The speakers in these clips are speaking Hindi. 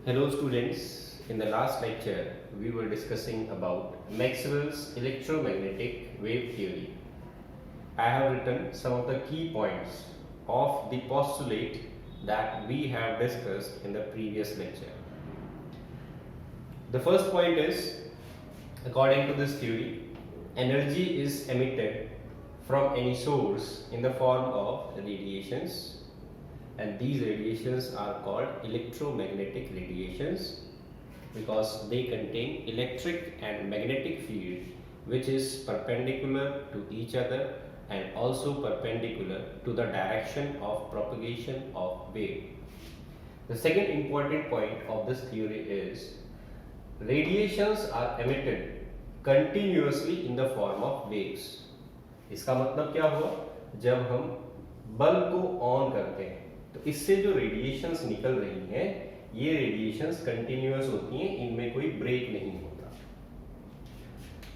Hello students, in the last lecture we were discussing about Maxwell's electromagnetic wave theory. I have written some of the key points of the postulate that we have discussed in the previous lecture. The first point is, according to this theory, energy is emitted from any source in the form of radiations, and these radiations are called electromagnetic radiations because they contain electric and magnetic field which is perpendicular to each other and also perpendicular to the direction of propagation of wave. The second important point of this theory is radiations are emitted continuously in the form of waves. इसका मतलब क्या हुआ? जब हम बल्ब को ऑन करते हैं तो इससे जो रेडिएशंस निकल रही हैं ये रेडिएशंस कंटिन्यूअस होती हैं, इनमें कोई ब्रेक नहीं होता.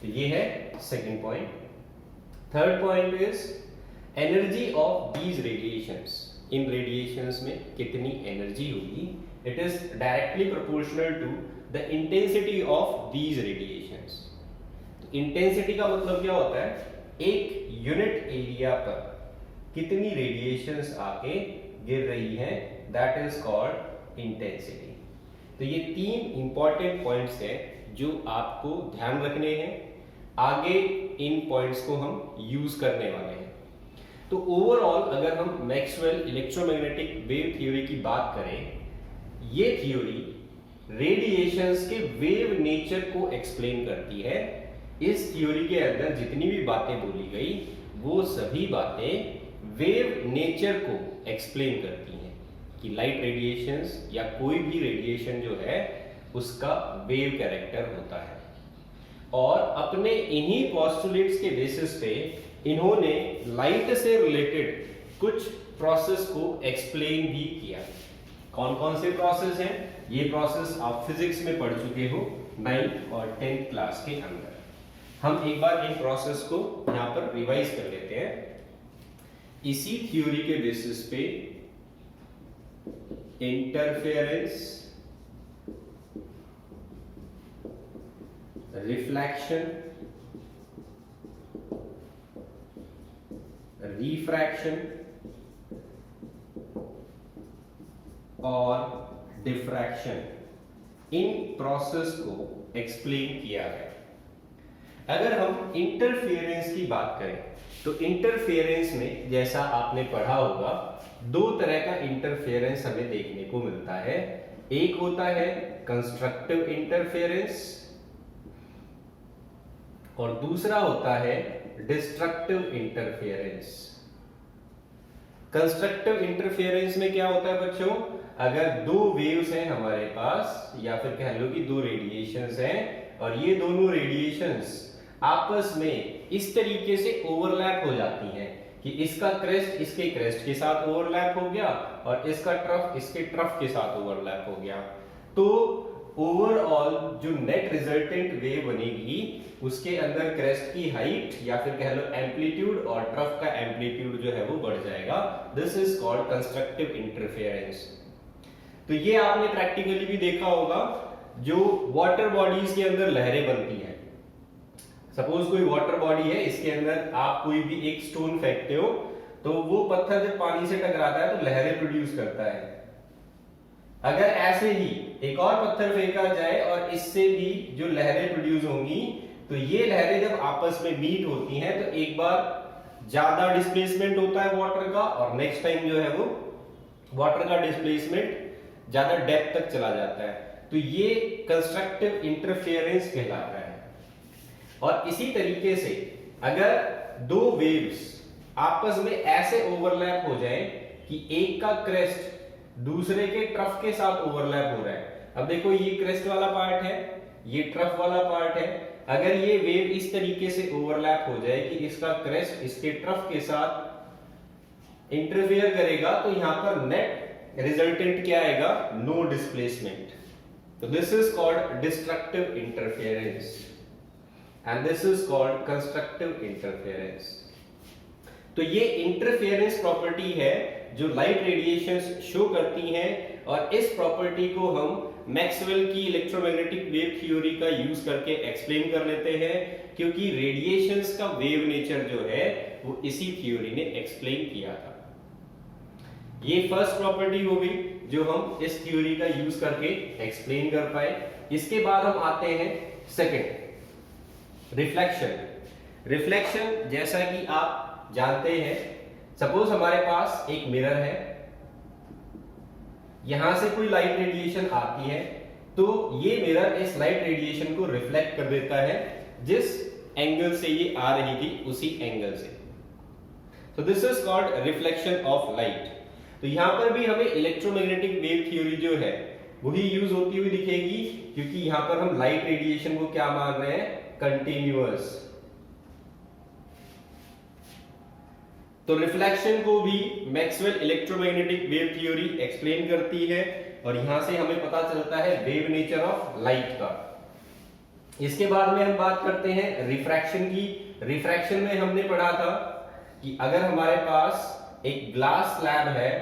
तो ये है second point. Third point is energy of these radiations. इन रेडिएशंस में कितनी एनर्जी होगी? It is directly proportional to the intensity of these radiations. तो इंटेंसिटी का मतलब क्या होता है? एक यूनिट एरिया पर कितनी रेडिएशंस आके गिर रही हैं, दैट इज कॉल्ड इंटेंसिटी. तो ये तीन इंपॉर्टेंट पॉइंट्स हैं जो आपको ध्यान रखने हैं. आगे इन पॉइंट्स को हम यूज करने वाले हैं. तो ओवरऑल अगर हम मैक्सवेल इलेक्ट्रोमैग्नेटिक वेव थ्योरी की बात करें, ये थ्योरी रेडिएशंस के वेव नेचर को एक्सप्लेन करती है. इस थ्योरी के अंदर जितनी भी बातें बोली गई वो सभी बातें वेव नेचर को एक्सप्लेन करती हैं कि लाइट रेडिएशंस या कोई भी रेडिएशन जो है उसका वेव कैरेक्टर होता है. और अपने इन्हीं पोस्टुलेट्स के बेसिस पे इन्होंने लाइट से रिलेटेड कुछ प्रोसेस को एक्सप्लेन भी किया. कौन कौन से प्रोसेस हैं? ये प्रोसेस आप फिजिक्स में पढ़ चुके हो 9th और 10th क्लास के अंदर. हम एक बार इन प्रोसेस को यहां पर रिवाइज कर लेते हैं. इसी थ्योरी के बेसिस पे इंटरफेरेंस, रिफ्लेक्शन, रिफ्रैक्शन और डिफ्रैक्शन, इन प्रोसेस को एक्सप्लेन किया है. अगर हम इंटरफेरेंस की बात करें तो इंटरफेरेंस में जैसा आपने पढ़ा होगा दो तरह का इंटरफेरेंस हमें देखने को मिलता है. एक होता है कंस्ट्रक्टिव इंटरफेरेंस और दूसरा होता है डिस्ट्रक्टिव इंटरफेरेंस. कंस्ट्रक्टिव इंटरफेरेंस में क्या होता है बच्चों? अगर दो वेव्स हैं हमारे पास या फिर कह लो कि दो रेडिएशंस हैं और ये दोनों रेडिएशंस आपस में इस तरीके से ओवरलैप हो जाती हैं कि इसका क्रेस्ट इसके क्रेस्ट के साथ ओवरलैप हो गया और इसका ट्रफ इसके ट्रफ के साथ ओवरलैप हो गया. तो ओवरऑल जो नेट रिजल्टेंट वेव बनेगी उसके अंदर क्रेस्ट की हाइट या फिर कह लो एम्पलीट्यूड और ट्रफ का एम्पलीट्यूड जो है वो बढ़ जाएगा. This is called constructive interference. तो ये आपने प्रैक्टिकली भी देखा होगा जो वाटर बॉडीज के अंदर लहरें बनती हैं. सपोज कोई वाटर बॉडी है, इसके अंदर आप कोई भी एक स्टोन फेंकते हो तो वो पत्थर जब पानी से टकराता है तो लहरें प्रोड्यूस करता है. अगर ऐसे ही एक और पत्थर फेंका जाए और इससे भी जो लहरें प्रोड्यूस होंगी तो ये लहरें जब आपस में मीट होती हैं तो एक बार ज्यादा डिस्प्लेसमेंट होता है वाटर का और नेक्स्ट टाइम जो है वो वाटर का डिस्प्लेसमेंट ज्यादा डेप्थ तक चला जाता है. तो ये कंस्ट्रक्टिव इंटरफेरेंस कहलाता है. और इसी तरीके से अगर दो वेव्स आपस में ऐसे ओवरलैप हो जाए कि एक का क्रेस्ट दूसरे के ट्रफ के साथ ओवरलैप हो रहा है. अब देखो ये क्रेस्ट वाला पार्ट है, ये ट्रफ वाला पार्ट है. अगर ये वेव इस तरीके से ओवरलैप हो जाए कि इसका क्रेस्ट इसके ट्रफ के साथ इंटरफेयर करेगा तो यहां पर नेट रिजल्टेंट क्या आएगा? No displacement. तो this is called destructive interference and this is called constructive interference. तो ये इंटरफेरेंस प्रॉपर्टी है जो लाइट रेडिएशंस शो करती हैं और इस प्रॉपर्टी को हम मैक्सवेल की इलेक्ट्रोमैग्नेटिक वेव थ्योरी का यूज करके एक्सप्लेन कर लेते हैं, क्योंकि रेडिएशंस का वेव नेचर जो है वो इसी थ्योरी ने एक्सप्लेन किया था। ये फर्स्ट प्रॉपर्टी हो गई जो हम इस थ्योरी का यूज करके एक्सप्लेन कर पाए। इसके बाद हम आते हैं सेकंड, रिफ्लेक्शन। रिफ्लेक्शन जैसा कि आप जानते हैं, सपोज हमारे पास एक मिरर है, यहां से कोई लाइट रेडिएशन आती है तो ये मिरर इस लाइट रेडिएशन को रिफ्लेक्ट कर देता है जिस एंगल से ये आ रही थी उसी एंगल से। तो this is called reflection of light. तो यहां पर भी हमें इलेक्ट्रोमैग्नेटिक वेव थ्योरी जो है वही यूज होती हुई दिखेगी, क्योंकि यहां पर हम लाइट रेडिएशन को क्या मान रहे हैं, कंटिन्यूअस। तो रिफ्लेक्शन को भी Maxwell electromagnetic wave theory explain करती है और यहां से हमें पता चलता है वेव नेचर ऑफ लाइट का। इसके बाद में हम बात करते हैं रिफ्रैक्शन की। रिफ्रैक्शन में हमने पढ़ा था कि अगर हमारे पास एक ग्लास स्लैब है,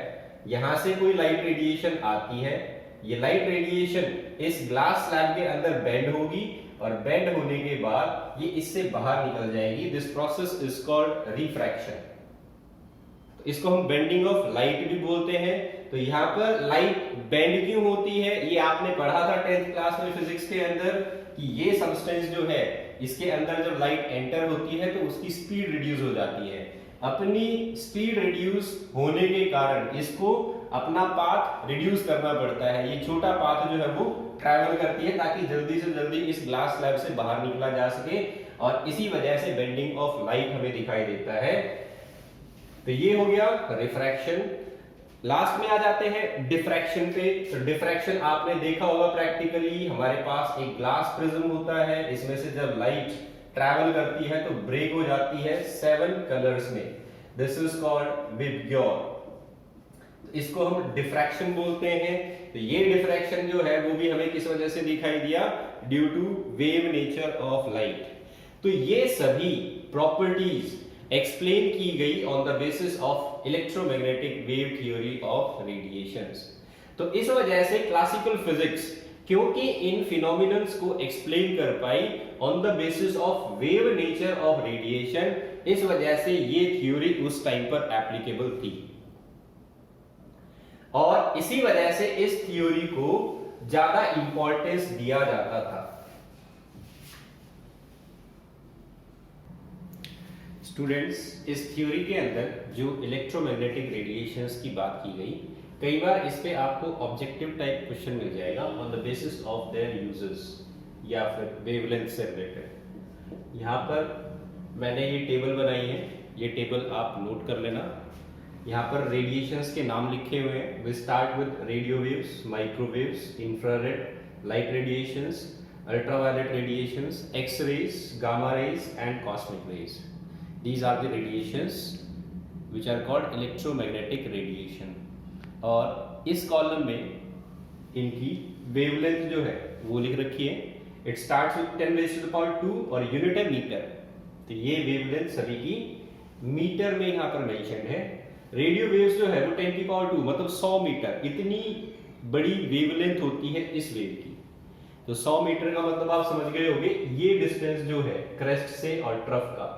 यहां से कोई लाइट रेडिएशन आती है, ये लाइट रेडिएशन इस ग्लास स्लैब के अंदर बेंड होगी और बेंड होने के बाद ये इससे बाहर निकल जाएगी। This process is called refraction. इसको हम बेंडिंग ऑफ लाइट भी बोलते हैं। तो यहाँ पर लाइट बेंड क्यों होती है, ये आपने पढ़ा था 10th क्लास में फिजिक्स के अंदर, कि ये सब्सटेंस जो है इसके अंदर जब लाइट एंटर होती है तो उसकी स्पीड रिड्यूस हो जाती है। अपनी स्पीड रिड्यूस होने के कारण इसको अपना पाथ रिड्यूस करना पड़ता है। ये छोटा पाथ जो है वो ट्रैवल करती है ताकि जल्दी से जल्दी इस ग्लास स्लैब से बाहर निकला जा सके, और इसी वजह से बेंडिंग ऑफ लाइट हमें दिखाई देता है। तो ये हो गया रिफ्रैक्शन। लास्ट में आ जाते हैं डिफ्रैक्शन पे। तो डिफ्रैक्शन आपने देखा होगा प्रैक्टिकली, हमारे पास एक ग्लास प्रिज्म होता है, इसमें से जब लाइट ट्रैवल करती है तो ब्रेक हो जाती है 7 कलर्स में। This is called VIBGYOR. इसको हम डिफ्रैक्शन बोलते हैं। तो ये डिफ्रैक्शन जो है वो भी हमें किस वजह से दिखाई दिया, due to wave nature of light. तो ये सभी प्रॉपर्टीज एक्सप्लेन की गई on the basis of electromagnetic wave theory of radiations. तो इस वजह से क्लासिकल फिजिक्स क्योंकि इन फिनोमिनन्स को एक्सप्लेन कर पाई on the basis of wave nature of radiation, इस वजह से ये थ्योरी उस टाइम पर एप्लीकेबल थी और इसी वजह से इस थ्योरी को ज्यादा इंपॉर्टेंस दिया जाता था। स्टूडेंट्स, इस थ्योरी के अंदर जो इलेक्ट्रोमैग्नेटिक रेडिएशंस की बात की गई, कई बार इस पे आपको ऑब्जेक्टिव टाइप क्वेश्चन मिल जाएगा on the basis of their uses या फिर वेवलेंथ से रिलेटेड। यहाँ पर मैंने ये टेबल बनाई है, ये टेबल आप नोट कर लेना। यहाँ पर रेडिएशंस के नाम लिखे हुए हैं। We start with radio waves, microwaves, infrared, light radiations, ultraviolet radiations, X rays, gamma rays and cosmic rays. These are the radiations which are called electromagnetic radiation। और इस कॉलम में इनकी वेवलेंथ जो है वो लिख रखी है। It starts with 10⁻² और यूनिट है मीटर। तो ये वेवलेंथ सभी की मीटर में यहाँ पर मेंशन है। रेडियो वेव्स जो है वो 10⁻² मतलब 100 मीटर, इतनी बड़ी वेवलेंथ होती है इस वेव की। तो 100 मीटर का मतलब आप समझ गए होंगे, ये डिस्टेंस जो है क्रेस्ट से और ट्रफ का,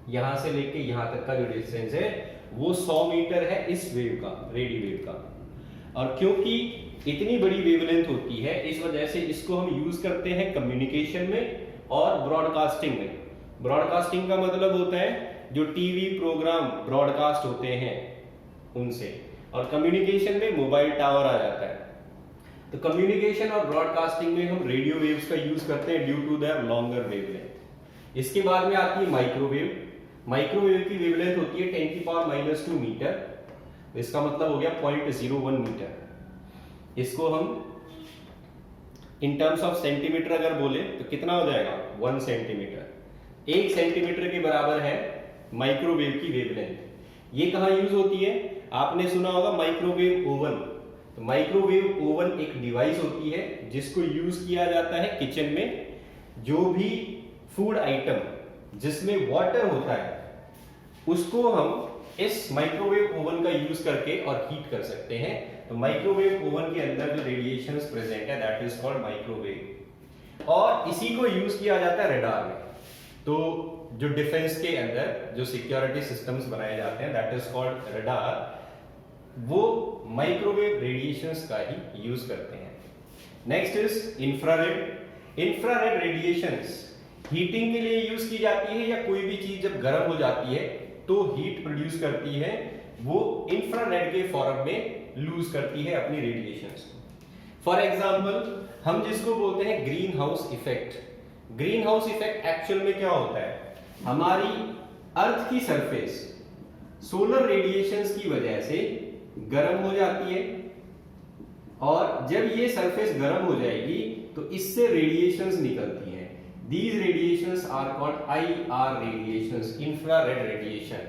यहां से लेके यहां तक का जो डिस्टेंस है वो 100 मीटर है इस वेव का, रेडियो वेव का। और क्योंकि इतनी बड़ी वेवलेंथ होती है इस वजह से इसको हम यूज करते हैं कम्युनिकेशन में और ब्रॉडकास्टिंग में। ब्रॉडकास्टिंग का मतलब होता है जो टीवी प्रोग्राम ब्रॉडकास्ट होते हैं उनसे, और कम्युनिकेशन में मोबाइल टावर आ जाता है। तो कम्युनिकेशन और ब्रॉडकास्टिंग में हम रेडियो वेव्स का यूज करते हैं due to their longer wavelength. इसके बाद में आती है माइक्रोवेव। माइक्रोवेव की वेवलेंथ होती है 10⁻² मीटर। इसका मतलब हो गया 0.01 मीटर। इसको हम इन टर्म्स ऑफ सेंटीमीटर अगर बोले तो कितना हो जाएगा, 1 सेंटीमीटर। 1 सेंटीमीटर के बराबर है माइक्रोवेव की वेवलेंथ। ये कहाँ यूज होती है, आपने सुना होगा माइक्रोवेव ओवन। तो माइक्रोवेव ओवन एक डिवाइस होती है जिसको यूज किया जाता है किचन में। जो भी फूड आइटम जिसमें वाटर होता है उसको हम इस माइक्रोवेव ओवन का यूज करके और हीट कर सकते हैं। तो माइक्रोवेव ओवन के अंदर जो रेडिएशंस प्रेजेंट है दैट इज कॉल्ड माइक्रोवेव, और इसी को यूज किया जाता है रडार में। तो जो डिफेंस के अंदर जो सिक्योरिटी सिस्टम्स बनाए जाते हैं दैट इज कॉल्ड रडार, वो माइक्रोवेव रेडिएशंस का ही यूज करते हैं। Next is infrared. Infrared radiations heating के लिए यूज की जाती है, या कोई भी चीज जब गर्म हो जाती है तो हीट प्रोड्यूस करती है, वो इंफ्रारेड के फॉर्म में लूज करती है अपनी रेडिएशंस को। फॉर एग्जांपल हम जिसको बोलते हैं greenhouse effect. Green house effect actual में क्या होता है, हमारी अर्थ की सरफेस सोलर रेडिएशंस की वजह से गर्म हो जाती है, और जब ये सरफेस गर्म हो जाएगी तो इससे रेडिएशंस निकलती हैं। These radiations are called IR radiations, infrared radiation।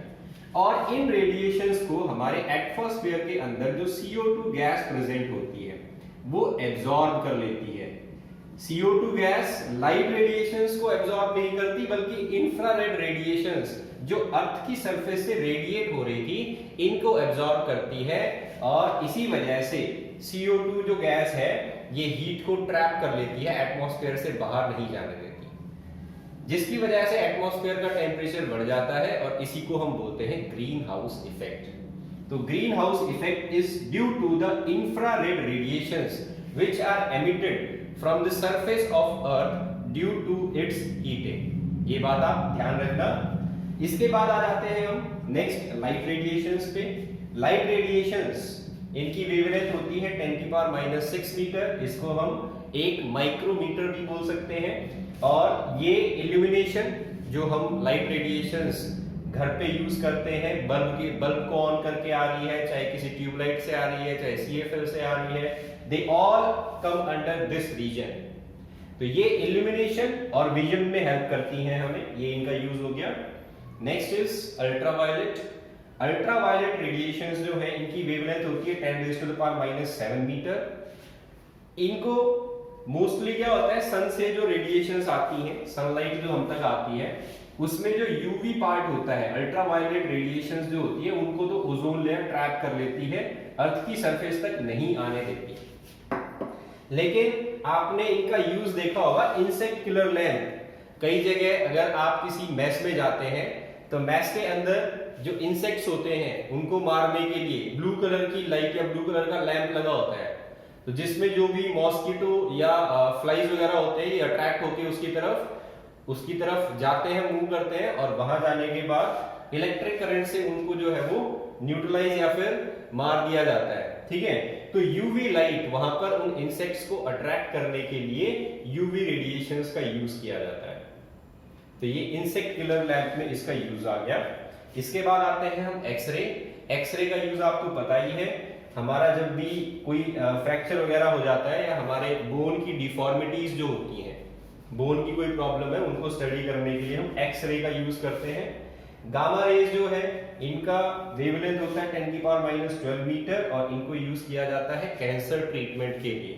और इन रेडिएशंस को हमारे एटमॉस्फेयर के अंदर जो CO2 गैस प्रेजेंट होती है वो एब्जॉर्ब कर लेती है। CO2 गैस लाइट रेडिएशंस को एब्जॉर्ब नहीं करती, बल्कि इंफ्रारेड रेडिएशंस जो अर्थ की सरफेस से रेडिएट हो रही थी इनको एब्जॉर्ब करती है, और इसी वजह से CO2 जो गैस है ये हीट को ट्रैप कर लेती है, एटमॉस्फेयर से बाहर नहीं जाने देती, जिसकी वजह से एटमॉस्फेयर का टेम्परेचर बढ़ जाता है, और इसी को हम बोलते हैं ग्रीन हाउस इफेक्ट। तो greenhouse effect is due to the infrared radiations which are emitted from the surface of earth due to its heating. ये बात आप ध्यान रखना। इसके बाद आ जाते हैं हम नेक्स्ट लाइट रेडिएशंस पे। लाइट रेडिएशंस इनकी वेवलेंथ होती है 10⁻⁻⁶ मीटर, इसको हम 1 माइक्रोमीटर भी बोल सकते हैं। और ये इल्यूमिनेशन जो हम लाइट रेडिएशंस घर पे यूज करते हैं, बल्ब को ऑन करके आ रही है, चाहे किसी ट्यूबलाइट से आ रही है, चाहे CFL से आ रही है, they all come under this region. तो ये इल्यूमिनेशन और विजन में हेल्प करती हैं हमें, ये इनका यूज हो गया। Next is ultraviolet. Ultraviolet radiations जो है इनकी वेवलेंथ होती है 10⁻⁷ मीटर। इनको मोस्टली क्या होता है, सन से जो रेडिएशंस आती हैं, सनलाइट जो हम तक आती है, उसमें जो यूवी पार्ट होता है, अल्ट्रावायलेट रेडिएशंस जो होती है उनको तो ओजोन लेयर ट्रैप कर लेती है, अर्थ की सरफेस तक नहीं आने देती। लेकिन आपने इनका यूज देखा होगा इंसेक्ट किलर लैंप। कई जगह अगर आप किसी मेस में जाते हैं तो मेस के अंदर जो इंसेक्ट्स होते हैं उनको मारने के लिए ब्लू कलर की लाइट या ब्लू कलर का लैंप लगा होता है, तो जिसमें जो भी मॉस्किटो या फ्लाइज वगैरह होते हैं ये अट्रैक्ट होकर उसकी तरफ जाते हैं, मूव करते हैं, और वहां जाने के बाद इलेक्ट्रिक करंट से उनको जो है वो न्यूट्रलाइज या फिर मार दिया जाता है। ठीक है, तो यूवी लाइट वहां पर उन इंसेक्ट्स को अट्रैक्ट करने के लिए यूवी रेडिएशंस का यूज किया जाता है। तो ये इंसेक्ट किलर लैंप में इसका यूज आ गया। इसके बाद आते हैं हम एक्सरे। एक्सरे का यूज आपको पता ही है, हमारा जब भी कोई फ्रैक्चर वगैरह हो जाता है या हमारे बोन की डिफॉर्मिटीज जो होती हैं, बोन की कोई प्रॉब्लम है, उनको स्टडी करने के लिए हम एक्सरे का यूज करते हैं। गामा रेज जो है इनका वेवलेंथ होता है 10⁻⁻12 मीटर, और इनको यूज किया जाता है कैंसर ट्रीटमेंट के लिए।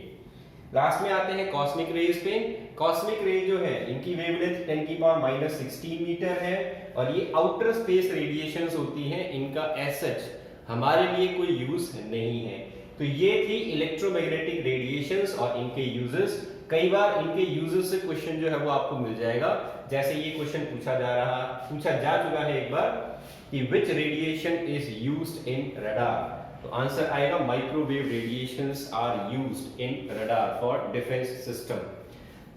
लास्ट में आते हैं कॉस्मिक रेज पे। कॉस्मिक रेज जो है इनकी वेवलेंथ 10⁻16 मीटर है, और ये आउटर स्पेस रेडिएशंस होती हैं, इनका एज सच हमारे लिए कोई यूज नहीं है। तो ये थी इलेक्ट्रोमैग्नेटिक रेडिएशंस और इनके यूजेस। कई बार इनके यूजेस से क्वेश्चन जो है वो आपको मिल जाएगा, जैसे ये क्वेश्चन पूछा जा चुका है एक बार कि which radiation is used in radar. तो आंसर आएगा microwave radiations are used in radar for defence system.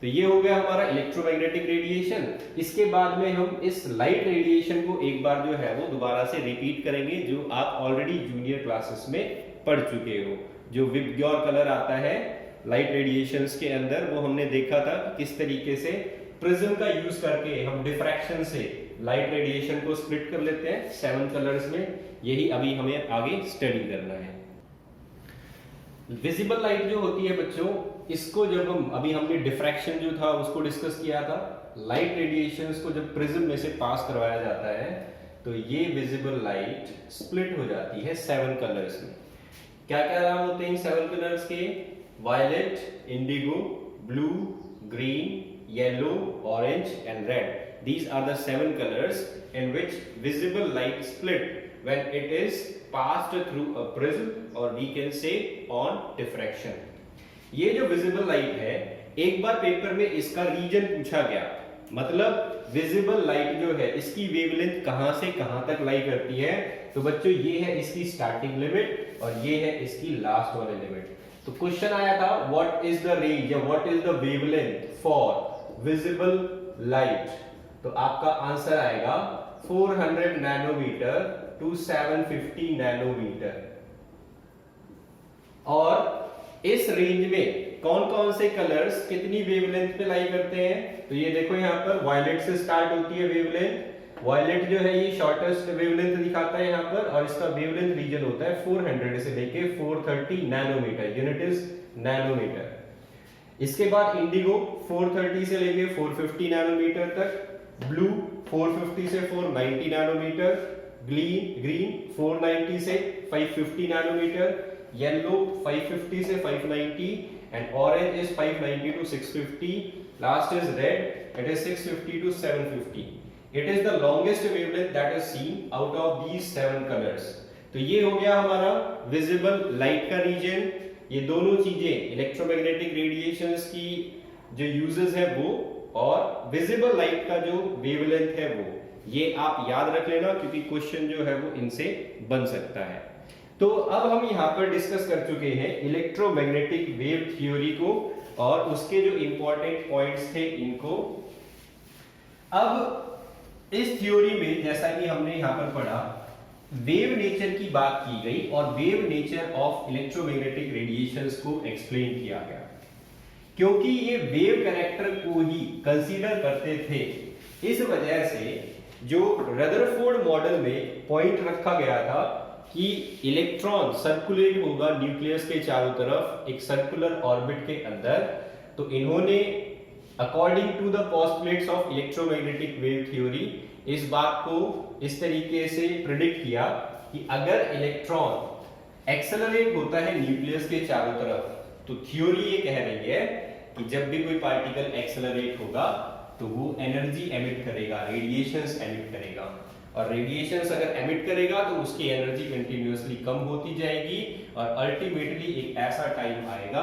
तो ये हो गया हमारा इलेक्ट्रोमैग्नेटिक रेडिएशन। इसके बाद में हम इस लाइट रेडिएशन को एक बार जो है वो दोबारा से रिपीट करेंगे, जो आप ऑलरेडी जूनियर क्लासेस में पढ़ चुके हो। जो विबग्योर कलर आता है लाइट रेडिएशंस के अंदर, वो हमने देखा था किस तरीके से प्रिज्म का यूज करके हम डिफ्रैक्शन से लाइट रेडिएशन को स्प्लिट कर लेते हैं 7 कलर्स में। यही अभी हमें आगे स्टडी करना है। विजिबल लाइट जो होती है बच्चों, इसको जब हमने डिफ्रैक्शन जो था उसको डिस्कस किया था। लाइट रेडिएशंस को जब प्रिज्म में से पास करवाया जाता है तो ये विजिबल लाइट स्प्लिट हो जाती है 7 कलर्स में। क्या क्या नाम होते हैं इन 7 कलर्स के? Violet, indigo, blue, green, yellow, orange and red. These are the 7 colors in which visible light split when it is passed through a prism or we can say on diffraction. ये जो विजिबल लाइट है, एक बार पेपर में इसका रीजन पूछा गया, मतलब विजिबल लाइट जो है इसकी वेवलेंथ कहां से कहां तक लाई करती है, तो बच्चों ये है इसकी स्टार्टिंग लिमिट और ये है इसकी लास्ट वाली लिमिट। तो क्वेश्चन आया था व्हाट इज द रेंज या what is the wavelength for visible light, तो आपका आंसर आएगा 400 नैनोमीटर टू 750 नैनोमीटर। और इस रेंज में कौन कौन से कलर्स कितनी वेवलेंथ पे लाई करते हैं, तो ये देखो यहाँ पर वायलेट से स्टार्ट होती है वेवलेंथ। वायलेट जो है ये शॉर्टेस्ट वेवलेंथ दिखाता है यहाँ पर, और इसका वेवलेंथ रीजन होता है 400 से लेके 430 नैनोमीटर, यूनिट इज नैनोमीटर। इसके बाद इंडिगो 430 से लेके 450 नैनोमीटर तक, ब्लू 450 से 490 नैनोमीटर, ग्रीन 490 से 550 नैनोमीटर, येलो 550 से 590 and orange is 590 to 650, last is red, it is 650 to 750. It is the longest wavelength that is seen out of these 7 colors. तो ये हो गया हमारा विजिबल लाइट का रीजन। ये दोनों चीजें इलेक्ट्रोमैग्नेटिक रेडिएशंस की जो यूजेस है वो, और विजिबल लाइट का जो वेवलेंथ है वो, ये आप याद रख लेना क्योंकि क्वेश्चन जो है वो इनसे बन सकता है। तो अब हम यहाँ पर डिस्कस कर चुके हैं इलेक्ट्रोमैग्नेटिक वेव थ्योरी को और उसके जो इंपॉर्टेंट पॉइंट्स थे इनको। अब इस थ्योरी में जैसा कि हमने यहाँ पर पढ़ा, वेव नेचर की बात की गई और wave nature of electromagnetic radiations को एक्सप्लेन किया गया। क्योंकि ये वेव कैरेक्टर को ही कंसीडर करते थे, इस वजह से जो रदरफोर्ड मॉडल में पॉइंट रखा गया था कि इलेक्ट्रॉन सर्कुलेट होगा न्यूक्लियस के चारों तरफ एक सर्कुलर ऑर्बिट के अंदर, तो इन्होंने according to the postulates of electromagnetic wave theory इस बात को इस तरीके से प्रिडिक्ट किया कि अगर इलेक्ट्रॉन एक्सेलरेट होता है न्यूक्लियस के चारों तरफ, तो थ्योरी ये कह रही है कि जब भी कोई पार्टिकल एक्सेलरेट होगा तो वो एनर्जी एमिट करेगा, रेडिएशंस एमिट करेगा, और रेडिएशंस अगर एमिट करेगा तो उसकी एनर्जी कंटिन्यूअसली कम होती जाएगी और अल्टीमेटली एक ऐसा टाइम आएगा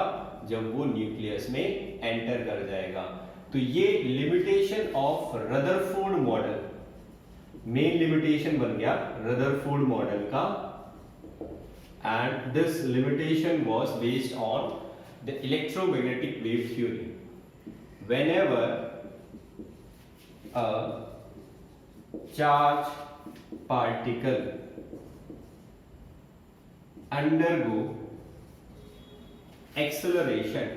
जब वो न्यूक्लियस में एंटर कर जाएगा। तो ये limitation of Rutherford model, main limitation बन गया रदरफोर्ड मॉडल का, and this limitation was based on the electromagnetic wave theory. Whenever a charge particle undergo acceleration,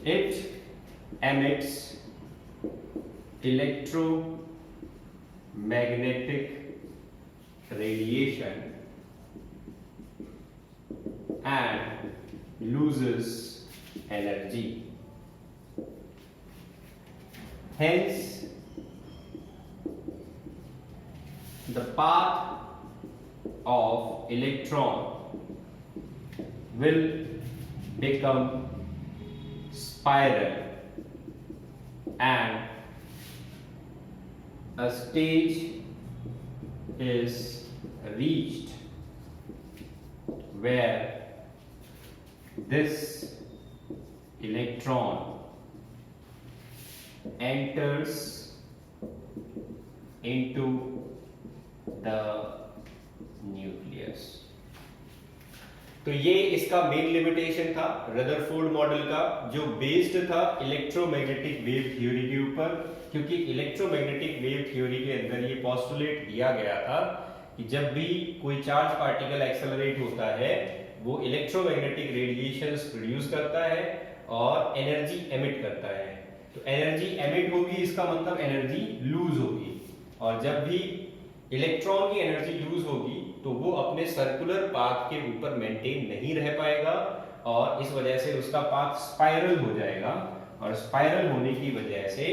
it emits electromagnetic radiation and loses energy. Hence, the path of electron will become spiral and a stage is reached where this electron enters into the nucleus। तो ये इसका मेन लिमिटेशन था रदरफोर्ड मॉडल का, जो बेस्ड था इलेक्ट्रोमैग्नेटिक वेव थ्योरी के ऊपर, क्योंकि इलेक्ट्रोमैग्नेटिक वेव थ्योरी के अंदर ये पोस्टुलेट दिया गया था कि जब भी कोई चार्ज पार्टिकल एक्सेलरेट होता है वो इलेक्ट्रोमैग्नेटिक रेडिएशंस प्रोड्यूस करता है और एनर्जी एमिट करता है। तो एनर्जी एमिट होगी, इसका मतलब एनर्जी लूज होगी, और जब भी इलेक्ट्रॉन की एनर्जी लूज होगी तो वो अपने सर्कुलर पाथ के ऊपर मेंटेन नहीं रह पाएगा और इस वजह से उसका पाथ स्पाइरल हो जाएगा, और स्पाइरल होने की वजह से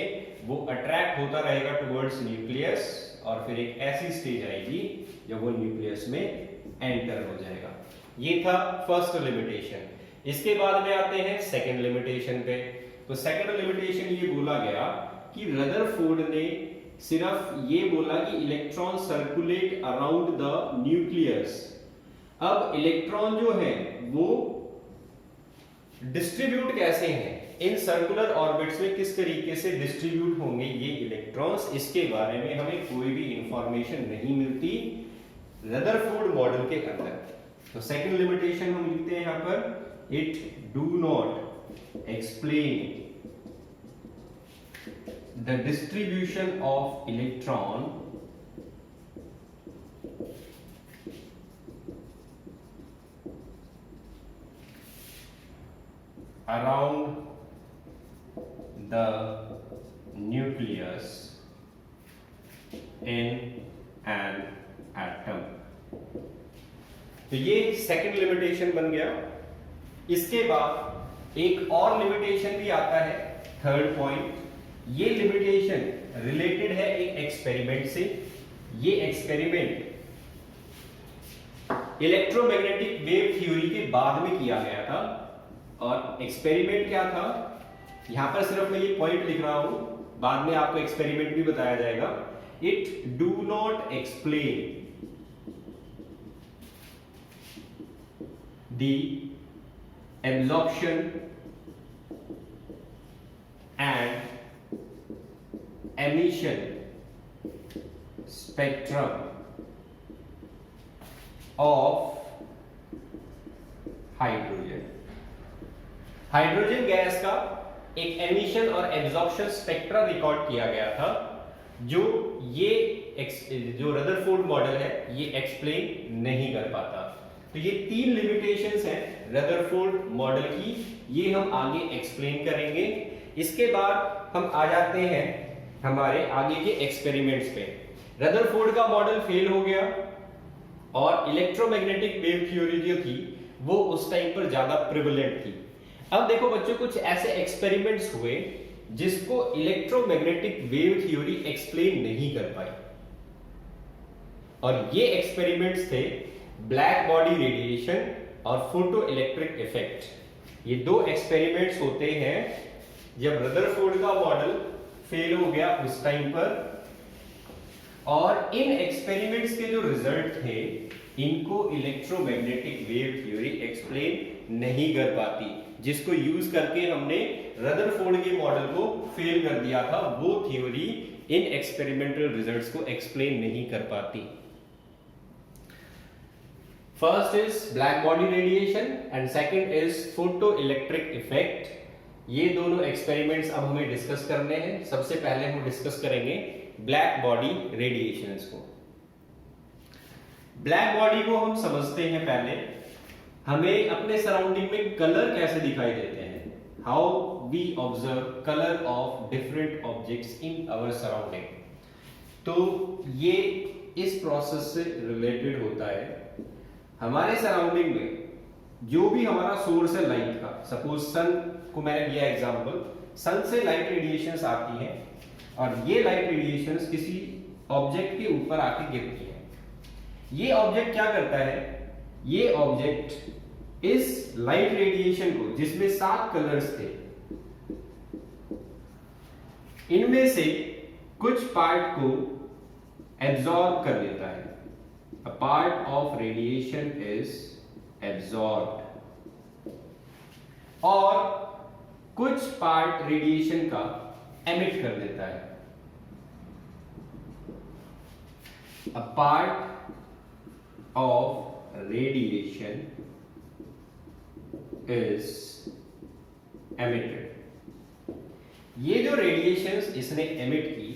वो अट्रैक्ट होता रहेगा टुवर्ड्स न्यूक्लियस, और फिर एक ऐसी स्टेज आएगी जब वो न्यूक्लियस में एंटर हो जाएगा। ये था फर्स्ट लिमिटेशन। इसके बाद में आते हैं सेकंड लिमिटेशन पे। तो सेकंड लिमिटेशन ये बोला गया कि रदरफोर्ड ने सिर्फ ये बोला कि electron circulate around the nucleus. अब इलेक्ट्रॉन जो है वो डिस्ट्रीब्यूट कैसे हैं, इन सर्कुलर ऑर्बिट्स में किस तरीके से डिस्ट्रीब्यूट होंगे ये इलेक्ट्रॉन्स, इसके बारे में हमें कोई भी इंफॉर्मेशन नहीं मिलती रदरफोर्ड मॉडल के अंदर। तो सेकंड लिमिटेशन हम लिखते हैं यहां पर, it do not explain the distribution of electron around the nucleus in an atom। तो ये सेकंड लिमिटेशन बन गया। इसके बाद एक और लिमिटेशन भी आता है, थर्ड पॉइंट। ये लिमिटेशन रिलेटेड है एक एक्सपेरिमेंट से। ये एक्सपेरिमेंट इलेक्ट्रोमैग्नेटिक वेव थ्योरी के बाद में किया गया था। और एक्सपेरिमेंट क्या था, यहां पर सिर्फ मैं ये पॉइंट लिख रहा हूं, बाद में आपको एक्सपेरिमेंट भी बताया जाएगा। It do not explain the absorption and emission spectrum of hydrogen. Hydrogen gas का एक एमिशन और एब्जॉर्प्शन स्पेक्ट्रा रिकॉर्ड किया गया था, जो रदरफोर्ड मॉडल है ये एक्सप्लेन नहीं कर पाता। तो ये तीन लिमिटेशंस हैं रदरफोर्ड मॉडल की, ये हम आगे एक्सप्लेन करेंगे। इसके बाद हम आ जाते हैं हमारे आगे के एक्सपेरिमेंट्स पे। रदरफोर्ड का मॉडल फेल हो गया और इलेक्ट्रोमैग्नेटिक वेव थ्योरी जो थी वो उस टाइम पर ज्यादा प्रिवेलेंट थी। अब देखो बच्चों, कुछ ऐसे एक्सपेरिमेंट्स हुए जिसको इलेक्ट्रोमैग्नेटिक वेव थ्योरी एक्सप्लेन नहीं कर पाई, और ये एक्सपेरिमेंट्स थे ब्लैक बॉडी रेडिएशन और फोटो इलेक्ट्रिक इफेक्ट। ये दो एक्सपेरिमेंट्स होते हैं जब रदरफोर्ड का मॉडल फेल हो गया उस टाइम पर, और इन एक्सपेरिमेंट्स के जो रिजल्ट थे इनको इलेक्ट्रोमैग्नेटिक वेव थ्योरी एक्सप्लेन नहीं कर पाती, जिसको यूज करके हमने रदरफोर्ड के मॉडल को फेल कर दिया था। वो थ्योरी इन एक्सपेरिमेंटल रिजल्ट्स को एक्सप्लेन नहीं कर पाती। First is black body radiation and second is photo electric effect. ये दोनों एक्सपेरिमेंट्स अब हमें डिस्कस करने हैं। सबसे पहले हम डिस्कस करेंगे ब्लैक बॉडी रेडिएशंस को। ब्लैक बॉडी को हम समझते हैं पहले, हमें अपने सराउंडिंग में कलर कैसे दिखाई देते हैं, how we observe colour of different objects in our surrounding. तो ये इस प्रोसेस से रिलेटेड होता है। हमारे सराउंडिंग में जो भी हमारा सोर्स है लाइट का, सपोज सन को मैंने लिया एग्जांपल, सन से लाइट रेडिएशंस आती हैं और ये लाइट रेडिएशंस किसी ऑब्जेक्ट के ऊपर आके गिरती हैं। ये ऑब्जेक्ट क्या करता है, ये ऑब्जेक्ट इस लाइट रेडिएशन को, जिसमें 7 कलर्स थे, इनमें से कुछ पार्ट को एब्जॉर्ब कर लेता है। A part of radiation is absorbed, और कुछ पार्ट रेडिएशन का एमिट कर देता है। A part of radiation is emitted। ये जो रेडिएशंस इसने एमिट की,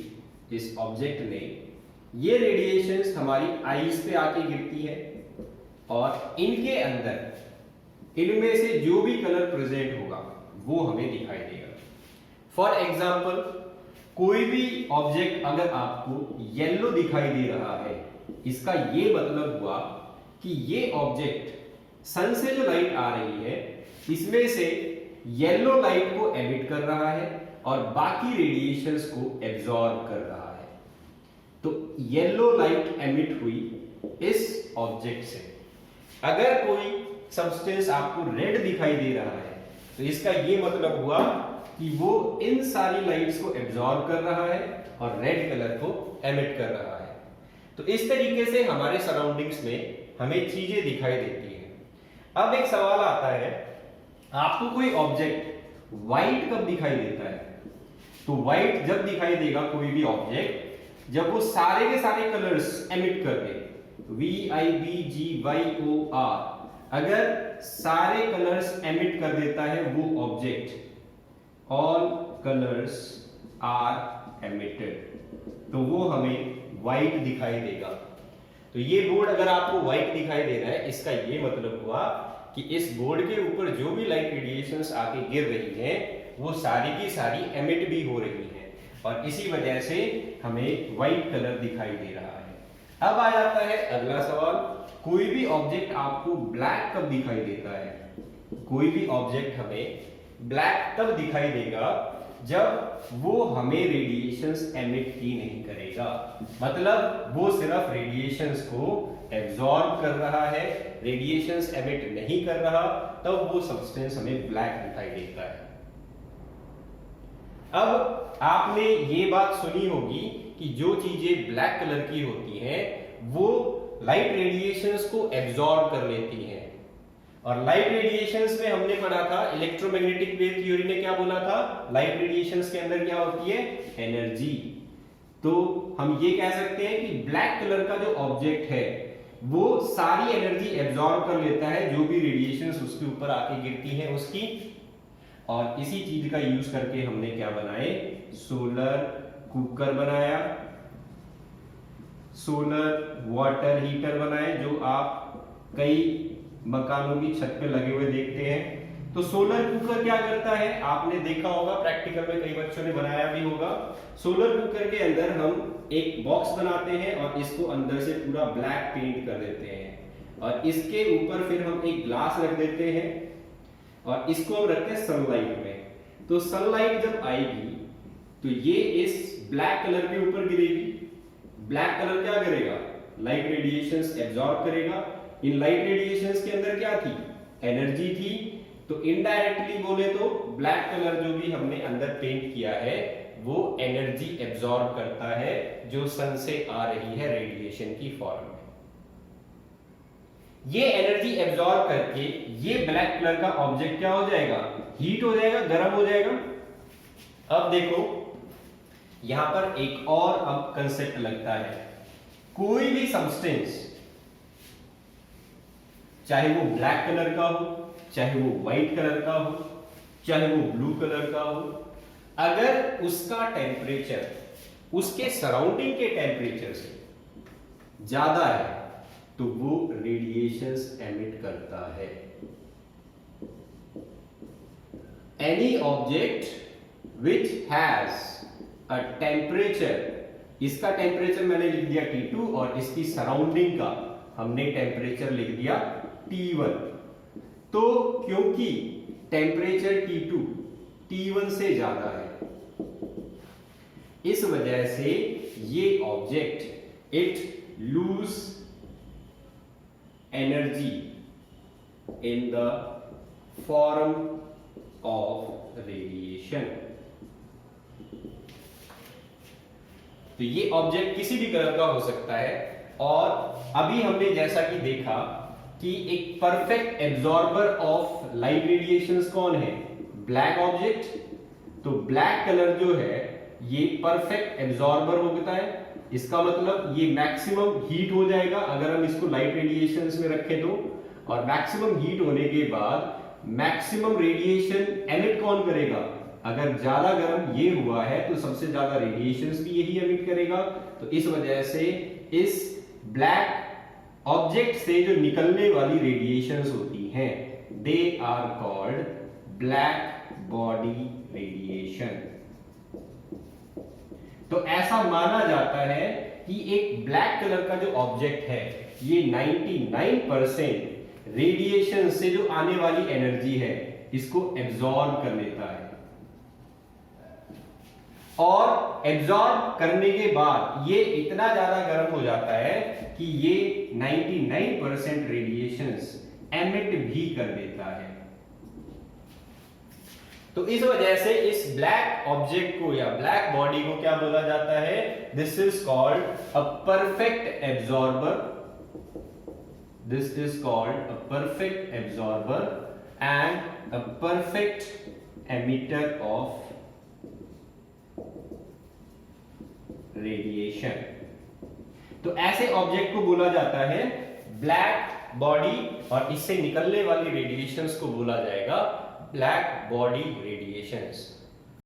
इस ऑब्जेक्ट ने, ये रेडिएशंस हमारी आईज पे आके गिरती है और इनके अंदर इनमें से जो भी कलर प्रेजेंट होगा वो हमें दिखाई देगा। फॉर एग्जाम्पल, कोई भी ऑब्जेक्ट अगर आपको येलो दिखाई दे रहा है, इसका ये मतलब हुआ कि ये ऑब्जेक्ट सन से जो लाइट आ रही है इसमें से येलो लाइट को एमिट कर रहा है और बाकी रेडिएशंस को एब्जॉर्ब कर रहा है। तो येलो लाइट एमिट हुई इस ऑब्जेक्ट से। अगर कोई सब्सटेंस आपको रेड दिखाई दे रहा है तो इसका ये मतलब हुआ कि वो इन सारी लाइट्स को एब्जॉर्ब कर रहा है और रेड कलर को एमिट कर रहा है। तो इस तरीके से हमारे सराउंडिंग्स में हमें चीजें दिखाई देती हैं। अब एक सवाल आता है, आपको कोई ऑब्जेक्ट व्हाइट कब दिखाई देता है? तो व्हाइट जब दिखाई देगा कोई भी ऑब्जेक्ट जब वो सारे के सारे कलर्स एमिट कर दे, VIBGYOR, अगर सारे कलर्स एमिट कर देता है वो object, all colours are emitted, तो वो हमें व्हाइट दिखाई देगा। तो ये बोर्ड अगर आपको व्हाइट दिखाई दे रहा है, इसका ये मतलब हुआ कि इस बोर्ड के ऊपर जो भी लाइट रेडिएशंस आके गिर रही हैं वो सारी की सारी एमिट भी हो रही हैं और इसी वजह से हमें व्हाइट कलर दिखाई दे रहा है। अब आ जाता है अगला सवाल, कोई भी ऑब्जेक्ट आपको ब्लैक कब दिखाई देता है? कोई भी ऑब्जेक्ट हमें ब्लैक तब दिखाई देगा जब वो हमें रेडिएशंस एमिट ही नहीं करेगा, मतलब वो सिर्फ रेडिएशंस को एब्जॉर्ब कर रहा है, रेडिएशंस एमिट नहीं कर रहा, तब वो सब्सटेंस हमें ब्लैक दिखाई देता है। अब आपने ये बात सुनी होगी कि जो चीजें ब्लैक कलर की होती हैं वो लाइट रेडिएशंस को एब्जॉर्ब कर लेती हैं, और लाइट रेडिएशंस में हमने पढ़ा था, इलेक्ट्रोमैग्नेटिक वेव थ्योरी ने क्या बोला था, लाइट रेडिएशंस के अंदर क्या होती है, एनर्जी। तो हम ये कह सकते हैं कि ब्लैक कलर का जो ऑब्जेक्ट है वो सारी एनर्जी एब्जॉर्ब कर लेता है जो भी रेडिएशंस उसके ऊपर आके गिरती हैं उसकी, और इसी चीज का यूज करके हमने क्या बनाए, सोलर कुकर बनाया, सोलर वाटर हीटर बनाए, जो आप कई मकानों की छत पे लगे हुए देखते हैं। तो सोलर कुकर क्या करता है, आपने देखा होगा, प्रैक्टिकल में कई बच्चों ने बनाया भी होगा। सोलर कुकर के अंदर हम एक बॉक्स बनाते हैं और इसको अंदर से पूरा ब्लैक पेंट कर देते हैं और इसके ऊपर फिर हम एक ग्लास रख देते हैं और इसको हम रखते हैं सनलाइट में। तो सनलाइट जब आएगी तो ये इस ब्लैक कलर के ऊपर गिरेगी। ब्लैक कलर क्या करेगा, लाइट रेडिएशंस एब्जॉर्ब करेगा। इन लाइट रेडिएशंस के अंदर क्या थी, एनर्जी थी। तो इनडायरेक्टली बोले तो ब्लैक कलर जो भी हमने अंदर पेंट किया है वो एनर्जी एब्जॉर्ब करता है जो सन से आ रही है रेडिएशन की फॉर्म में। ये एनर्जी एब्जॉर्ब करके ये ब्लैक कलर का ऑब्जेक्ट क्या हो जाएगा, हीट हो जाएगा, गर्म हो जाएगा। अब देखो यहां पर एक और अब कंसेप्ट लगता है, कोई भी सब्सटेंस चाहे वो ब्लैक कलर का हो, चाहे वो व्हाइट कलर का हो, चाहे वो ब्लू कलर का हो, अगर उसका टेम्परेचर उसके सराउंडिंग के टेम्परेचर से ज्यादा है तो वो रेडिएशंस एमिट करता है। Any object which has a temperature, इसका टेम्परेचर मैंने लिख दिया T2 और इसकी सराउंडिंग का हमने टेम्परेचर लिख दिया T1। तो क्योंकि टेम्परेचर T2 T1 से ज्यादा है, इस वजह से ये object it lose energy in the form of radiation. तो ये ऑब्जेक्ट किसी भी कलर का हो सकता है। और अभी हमने जैसा कि देखा कि एक perfect absorber of light radiations कौन है, ब्लैक ऑब्जेक्ट। तो ब्लैक कलर जो है ये परफेक्ट एब्जॉर्बर होता है, इसका मतलब ये मैक्सिमम हीट हो जाएगा अगर हम इसको लाइट रेडिएशंस में रखें तो, और मैक्सिमम हीट होने के बाद मैक्सिमम रेडिएशन एमिट कौन करेगा, अगर ज्यादा गर्म ये हुआ है तो सबसे ज्यादा रेडिएशंस भी यही एमिट करेगा। तो इस वजह से इस ब्लैक ऑब्जेक्ट से जो निकलने वाली रेडिएशंस होती हैं they are called black body radiation. तो ऐसा माना जाता है कि एक ब्लैक कलर का जो ऑब्जेक्ट है ये 99% रेडिएशन से जो आने वाली एनर्जी है इसको एब्जॉर्ब कर लेता है, और एब्जॉर्ब करने के बाद ये इतना ज्यादा गर्म हो जाता है कि ये 99% रेडिएशंस एमिट भी कर देता है। तो इस वजह से इस ब्लैक ऑब्जेक्ट को या ब्लैक बॉडी को क्या बोला जाता है? This is called a perfect absorber. This is called a perfect absorber and a perfect emitter of radiation. तो ऐसे ऑब्जेक्ट को बोला जाता है ब्लैक बॉडी, और इससे निकलने वाली रेडिएशंस को बोला जाएगा ब्लैक बॉडी रेडिएशंस.